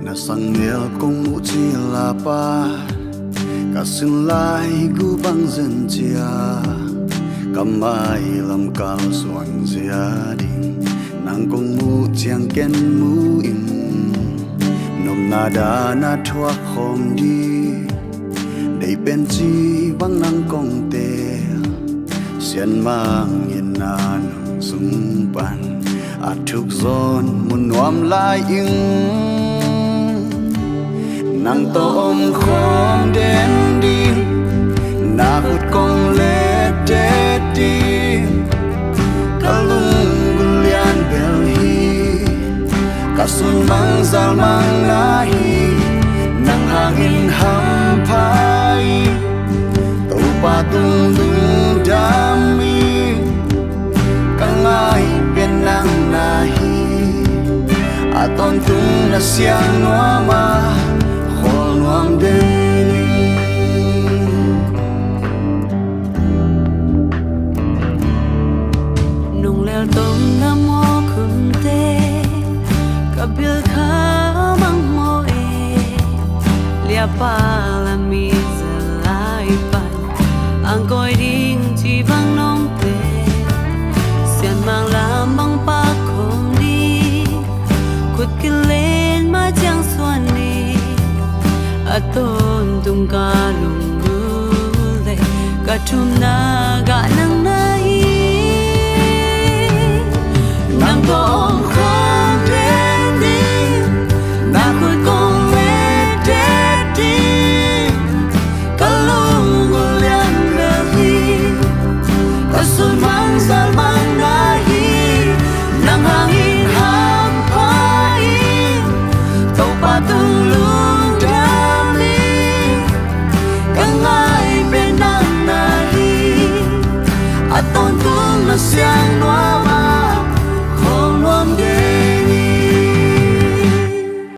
na sang nel kong mu chi la pa ka sun lai gu bang zen chia kamai lam kal suang zia ding nang kong mu chiang ken mu in nom na da na thua khom di dei pen chi bang nang kong te xian mang yin na nang sung pan a thuk zon mun nuam lai ing nang to om khom den đi na hút kong le te đi ka lung gulian bel hi ka sun mang zal mang na hi nang hangin ham phai tàu pa tung lung đam mi ka ngai bên nang na hi a ton tung na siang noa ma khol nuam den nung leo tông na mo khum te ka bil kha mang mo e lia pa la mi za lai pan ang koi ding chi bang nong te sian mang la mang pa khom đi kut kin lên ma chang suan ni a ton tung ka lung gu le ka thum